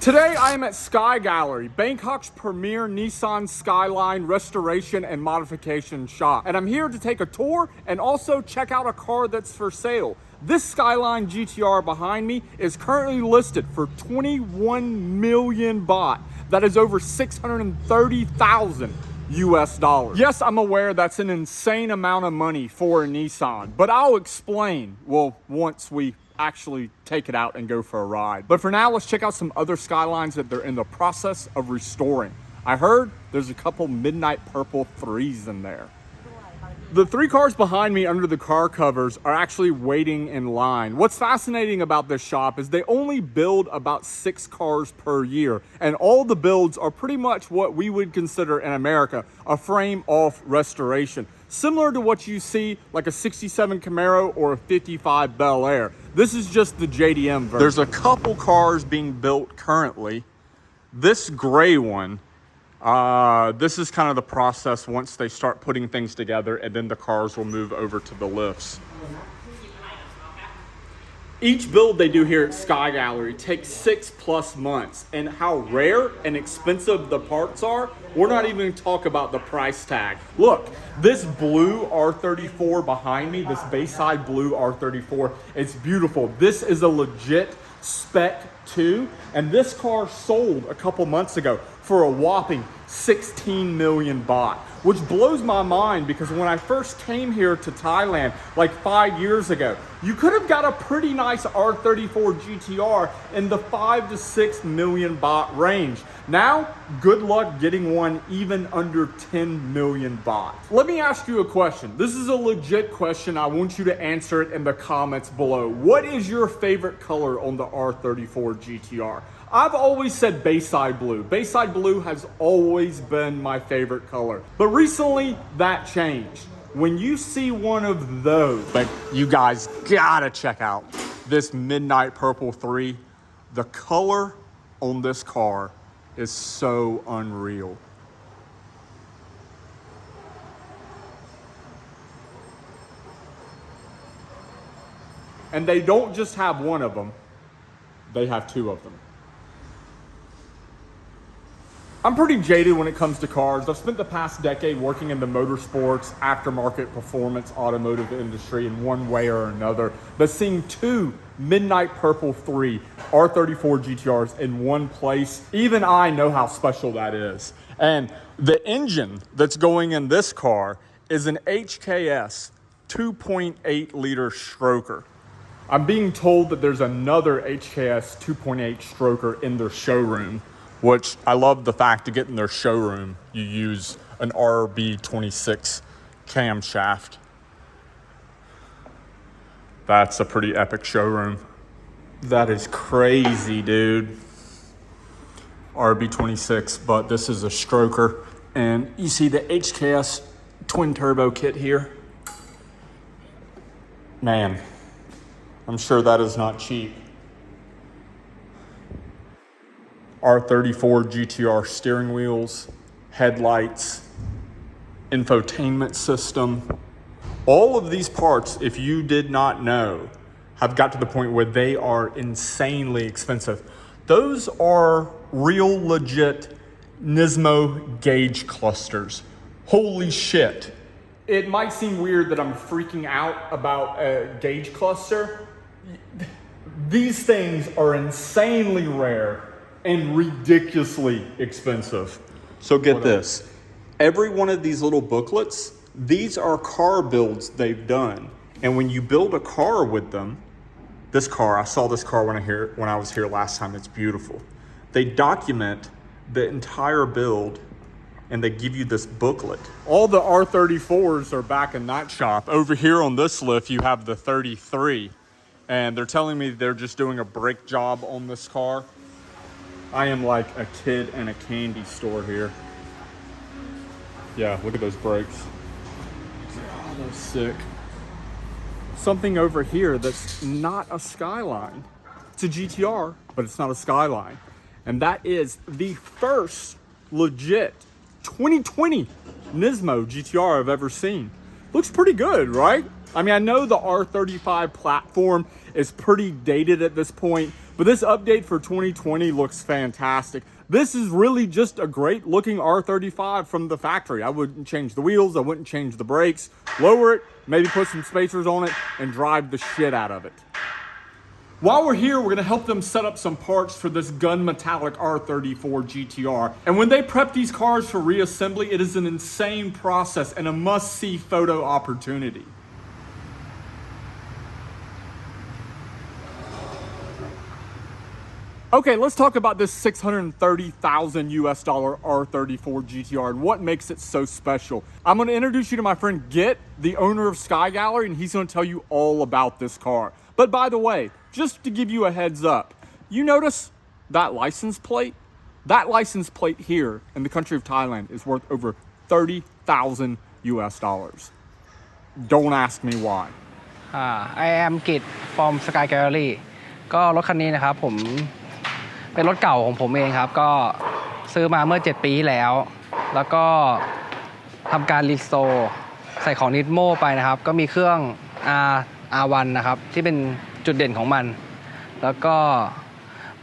Today I am at Sky Gallery, Bangkok's premier Nissan Skyline restoration and modification shop. And I'm here to take a tour and also check out a car that's for sale. This Skyline GTR behind me is currently listed for 21 million baht. That is over 630,000 US dollars. Yes, I'm aware that's an insane amount of money for a Nissan, but I'll explain, well, once we actually take it out and go for a ride. But for now, let's check out some other Skylines that they're in the process of restoring. I heard there's a couple midnight purple 3s in there. The 3 cars behind me under the car covers are actually waiting in line. What's fascinating about this shop is they only build about 6 cars per year, and all the builds are pretty much what we would consider in America a frame-off restoration. Similar to what you see like a 67 Camaro or a 55 Bel Air. This is just the JDM version. There's a couple cars being built currently. This gray one, this is kind of the process once they start putting things together, and then the cars will move over to the lifts. Each build they do here at Sky Gallery takes 6+ months, and how rare and expensive the parts are, we're not even going to talk about the price tag. Look, this blue R34 behind me, this Bayside blue R34, it's beautiful. This is a legit Spec 2, and this car sold a couple months ago for a whopping 16 million baht, which blows my mind because when I first came here to Thailand like 5 years ago, you could have got a pretty nice R34 GTR in the 5 to 6 million baht range. Now, good luck getting one even under 10 million baht. Let me ask you a question. This is a legit question. I want you to answer it in the comments below. What is your favorite color on the R34 GTR? I've always said Bayside blue. Bayside blue has always been my favorite color. But recently, that changed. When you see one of those, but you guys gotta check out this midnight purple 3. The color on this car is so unreal. And they don't just have one of them, they have 2 of them. I'm pretty jaded when it comes to cars. I've spent the past decade working in the motorsports, aftermarket performance, automotive industry in one way or another. But seeing 2 midnight purple 3 R34 GTRs in one place, even I know how special that is. And the engine that's going in this car is an HKS 2.8 liter stroker. I'm being told that there's another HKS 2.8 stroker in their showroom, which I love the fact to get in their showroom, you use an RB26 camshaft. That's a pretty epic showroom. That is crazy, dude. RB26, but this is a stroker. And you see the HKS twin turbo kit here? Man, I'm sure that is not cheap. R34 GTR steering wheels, headlights, infotainment system. All of these parts, if you did not know, have got to the point where they are insanely expensive. Those are real legit Nismo gauge clusters. Holy shit. It might seem weird that I'm freaking out about a gauge cluster. These things are insanely rare and ridiculously expensive. So get this, every one of these little booklets, these are car builds they've done. And when you build a car with them, this car, I saw this car when I was here last time, it's beautiful. They document the entire build and they give you this booklet. All the R34s are back in that shop. Over here on this lift, you have the 33. And they're telling me they're just doing a brake job on this car. I am like a kid in a candy store here. Yeah, look at those brakes. Oh, that's sick. Something over here that's not a Skyline. It's a GTR, but it's not a Skyline. And that is the first legit 2020 Nismo GTR I've ever seen. Looks pretty good, right? I mean, I know the R35 platform is pretty dated at this point, but this update for 2020 looks fantastic. This is really just a great looking R35 from the factory. I wouldn't change the wheels, I wouldn't change the brakes, lower it, maybe put some spacers on it, and drive the shit out of it. While we're here, we're gonna help them set up some parts for this gun metallic R34 GTR. And when they prep these cars for reassembly, it is an insane process and a must-see photo opportunity. Okay, let's talk about this $630,000 US R34 GTR and what makes it so special. I'm gonna introduce you to my friend Git, the owner of Sky Gallery, and he's gonna tell you all about this car. But by the way, just to give you a heads up, you notice that license plate? That license plate here in the country of Thailand is worth over 30,000 US dollars. Don't ask me why. I am Git from Sky Gallery ก็รถคันนี้นะครับผมเป็นรถเก่าของผมเองครับก็ซื้อมาเมื่อ7ปีที่แล้วแล้วก็ทำการรีสโตร์ใส่ของนิดโม่ไปนะครับก็มีเครื่อง R1 นะครับที่เป็นจุดเด่นของมันแล้วก็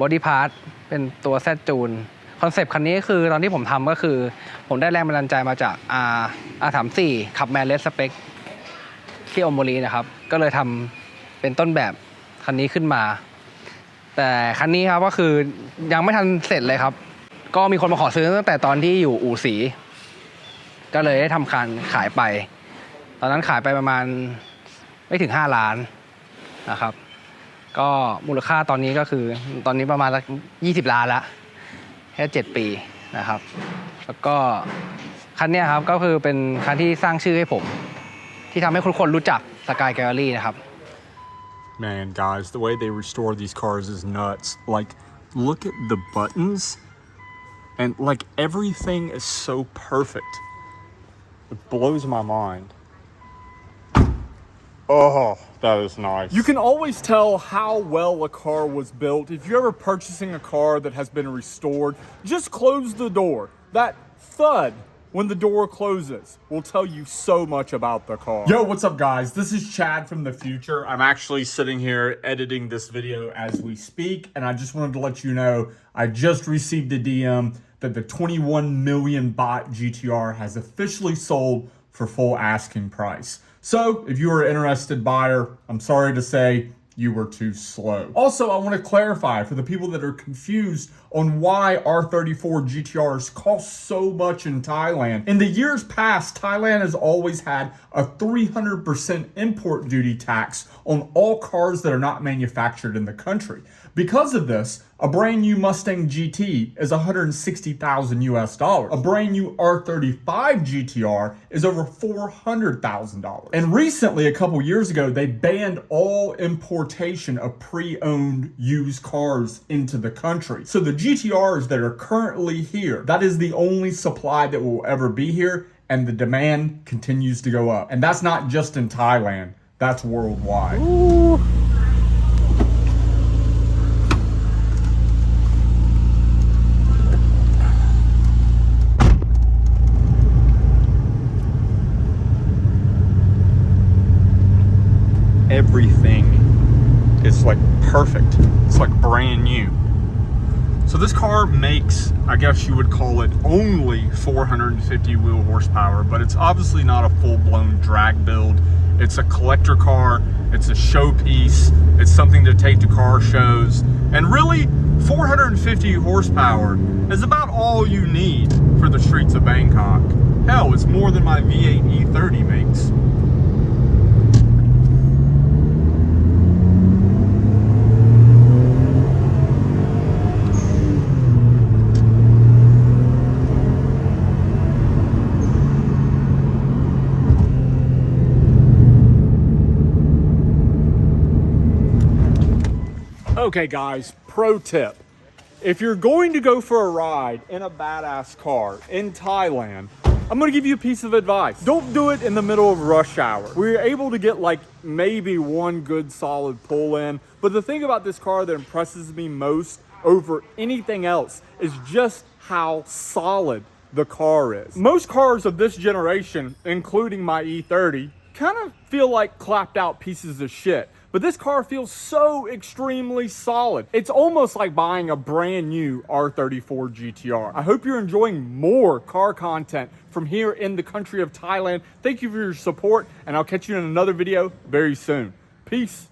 บอดี้พาร์ทเป็นตัวแซดจูนคอนเซปต์คันนี้คือตอนที่ผมทำก็คือผมได้แรงบันดาลใจมาจาก R34 ขับแมนเลสสเปคที่โอโมรีนะครับก็เลยทำเป็นต้นแบบคันนี้ขึ้นมาแต่คันนี้ครับก็คือยังไม่ทันเสร็จเลยครับก็มีคนมาขอซื้อตั้งแต่ตอนที่อยู่อู่สีก็เลยได้ทำการขายไปตอนนั้นขายไปประมาณไม่ถึง5 ล้านนะครับก็มูลค่าตอนนี้ก็คือตอนนี้ประมาณ20 ล้านละแค่7 ปีนะครับแล้วก็คันนี้ครับก็คือเป็นคันที่สร้างชื่อให้ผมที่ทำให้ทุกคนรู้จัก Sky Gallery นะครับ Man, guys, the way they restore these cars is nuts. Like, look at the buttons, and like everything is so perfect. It blows my mind. Oh, that is nice. You can always tell how well a car was built. If you're ever purchasing a car that has been restored, just close the door. That thud when the door closes will tell you so much about the car. Yo, what's up guys? This is Chad from the future. I'm actually sitting here editing this video as we speak, and I just wanted to let you know I just received a DM that the 21 million baht GTR has officially sold for full asking price. So if you are an interested buyer, I'm sorry to say you were too slow. Also, I want to clarify for the people that are confused on why R34 GTRs cost so much in Thailand. In the years past, Thailand has always had a 300% import duty tax on all cars that are not manufactured in the country. Because of this, a brand new Mustang GT is 160,000 US dollars. A brand new R35 GTR is over $400,000. And recently, a couple years ago, they banned all importation of pre-owned used cars into the country. So the GTRs that are currently here, that is the only supply that will ever be here, and the demand continues to go up. And that's not just in Thailand, that's worldwide. Ooh. Everything is like perfect. It's like brand new. So this car makes, I guess you would call it, only 450 wheel horsepower, but it's obviously not a full-blown drag build. It's a collector car, it's a showpiece, it's something to take to car shows, and really 450 horsepower is about all you need for the streets of Bangkok. Hell, it's more than my V8 E30 makes. Okay guys, pro tip. If you're going to go for a ride in a badass car in Thailand, I'm gonna give you a piece of advice. Don't do it in the middle of rush hour. We were able to get like maybe one good solid pull in, but the thing about this car that impresses me most over anything else is just how solid the car is. Most cars of this generation, including my E30, kind of feel like clapped out pieces of shit. but this car feels so extremely solid. It's almost like buying a brand new R34 GTR. I hope you're enjoying more car content from here in the country of Thailand. Thank you for your support, and I'll catch you in another video very soon. Peace.